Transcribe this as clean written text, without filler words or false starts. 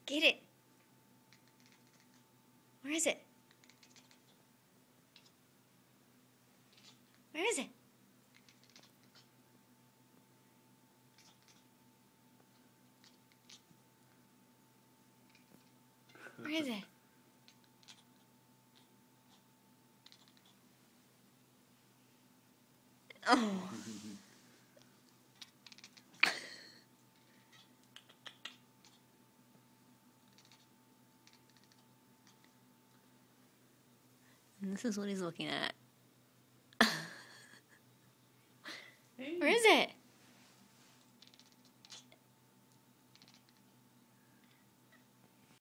Get it. Where is it? Where is it? Where is it? Oh. And this is what he's looking at.